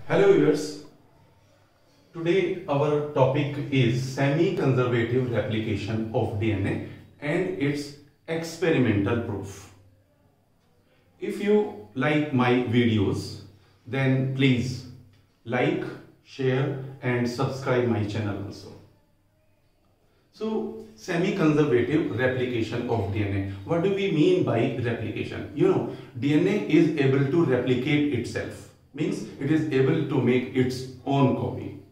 Hello viewers, today our topic is semi-conservative replication of DNA and its experimental proof. If you like my videos, then please like, share and subscribe my channel also. So, semi-conservative replication of DNA. What do we mean by replication? DNA is able to replicate itself. Means it is able to make its own copy.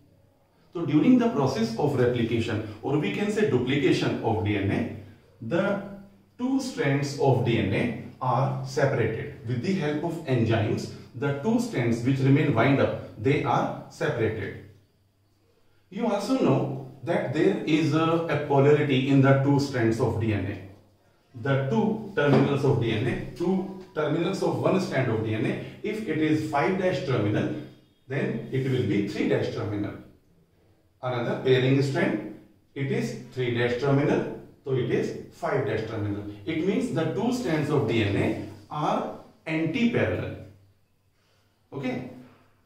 So during the process of replication, or we can say duplication of DNA, the two strands of DNA are separated. With the help of enzymes, the two strands which remain wind up, they are separated. You also know that there is a polarity in the two strands of DNA. The two terminals of DNA, two terminals of one strand of DNA, if it is 5' terminal, then it will be 3' terminal. Another pairing strand, it is 3' terminal, so it is 5' terminal. It means the two strands of DNA are anti-parallel. Okay.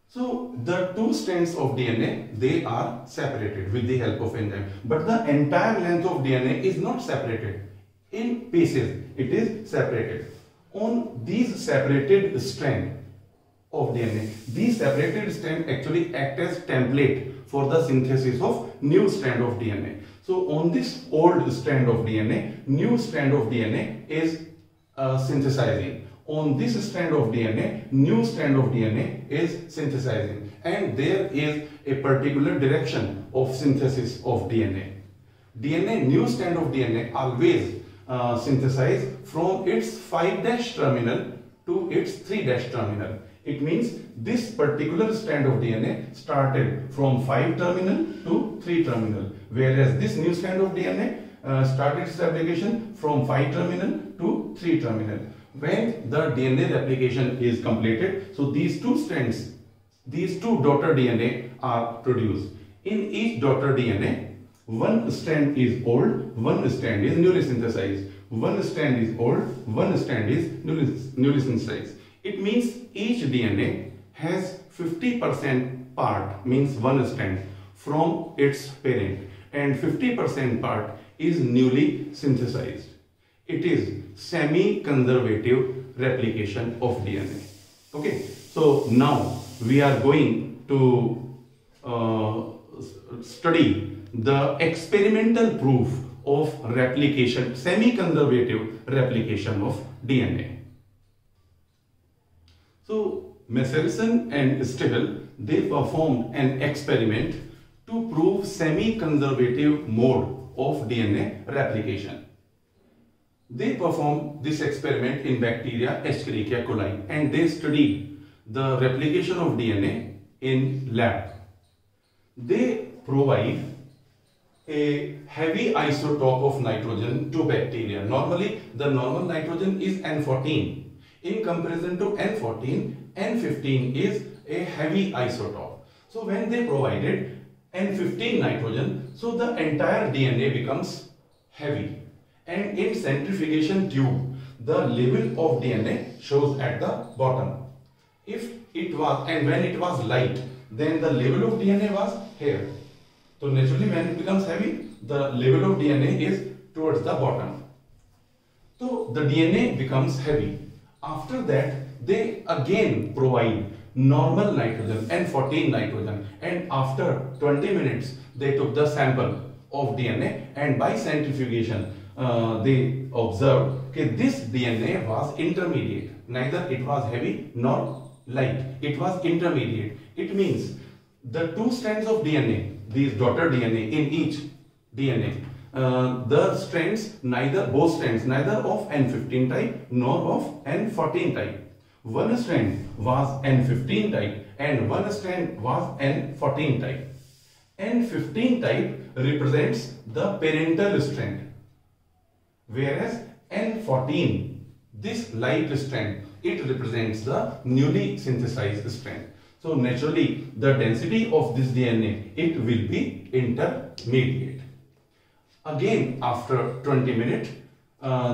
So the two strands of DNA, they are separated with the help of enzyme. But the entire length of DNA is not separated. In pieces, it is separated. On these separated strands of DNA, these separated strands actually act as template for the synthesis of new strand of DNA. So on this old strand of DNA, new strand of DNA is synthesizing. On this strand of DNA, new strand of DNA is synthesizing. And there is a particular direction of synthesis of DNA. New strand of DNA always synthesize from its 5' terminal to its 3' terminal. It means this particular strand of DNA started from 5 terminal to 3 terminal, whereas this new strand of DNA started its replication from 5 terminal to 3 terminal. When the DNA replication is completed, so these two strands, these two daughter DNA are produced. In each daughter DNA, one strand is old, one strand is newly synthesized. One strand is old, one strand is newly synthesized. It means each DNA has 50% part, means one strand, from its parent, and 50% part is newly synthesized. It is semi-conservative replication of DNA. Okay, so now we are going to study the experimental proof of replication, semi-conservative replication of DNA. So Messelson and Stigl, they performed an experiment to prove semi-conservative mode of DNA replication. They performed this experiment in bacteria Escherichia coli and they studied the replication of DNA in lab. They provide a heavy isotope of nitrogen to bacteria. Normally, the normal nitrogen is N14. In comparison to N14, N15 is a heavy isotope. So when they provided N15 nitrogen, so the entire DNA becomes heavy. And in centrifugation tube, the level of DNA shows at the bottom. If it was, and when it was light, then the level of DNA was here. So naturally when it becomes heavy, the level of DNA is towards the bottom. So the DNA becomes heavy. After that, they again provide normal nitrogen, N14 nitrogen, and after 20 minutes, they took the sample of DNA and by centrifugation, they observed that this DNA was intermediate. Neither it was heavy nor light. It was intermediate. It means the two strands of DNA, these daughter DNA in each DNA, the strands, both strands, neither of N15 type nor of N14 type. One strand was N15 type and one strand was N14 type. N15 type represents the parental strand, whereas N14, this light strand, it represents the newly synthesized strand. So naturally, the density of this DNA, it will be intermediate. Again, after 20 minutes,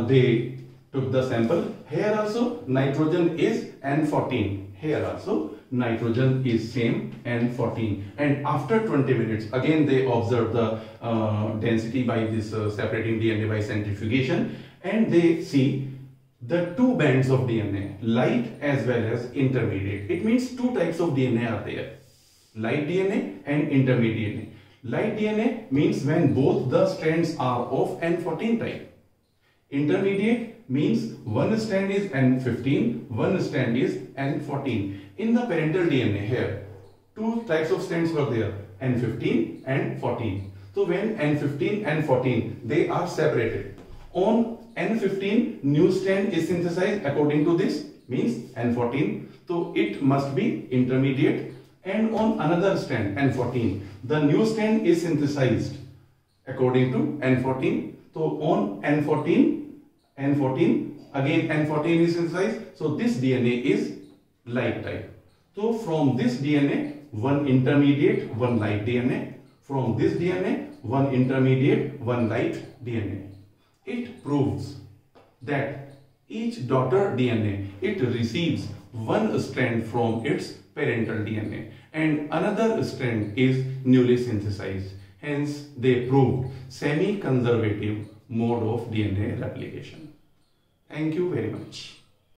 they took the sample. Here also, nitrogen is N14. Here also, nitrogen is same, N14, and after 20 minutes again they observe the density by this separating DNA by centrifugation, and they see the two bands of DNA, light as well as intermediate. It means two types of DNA are there, light DNA and intermediate DNA. Light DNA means when both the strands are of N14 type. Intermediate means one strand is N15, one strand is N14. In the parental DNA here, two types of strands were there, N15 and 14. So when N15 and 14, they are separated. On N15, new strand is synthesized according to this, means N14. So it must be intermediate. And on another strand, N14, the new strand is synthesized according to N14. So on N14, again N14 is synthesized. So this DNA is light type. So from this DNA, one intermediate, one light DNA. From this DNA, one intermediate, one light DNA. It proves that each daughter DNA, it receives one strand from its parental DNA and another strand is newly synthesized. Hence, they proved semi-conservative mode of DNA replication. Thank you very much.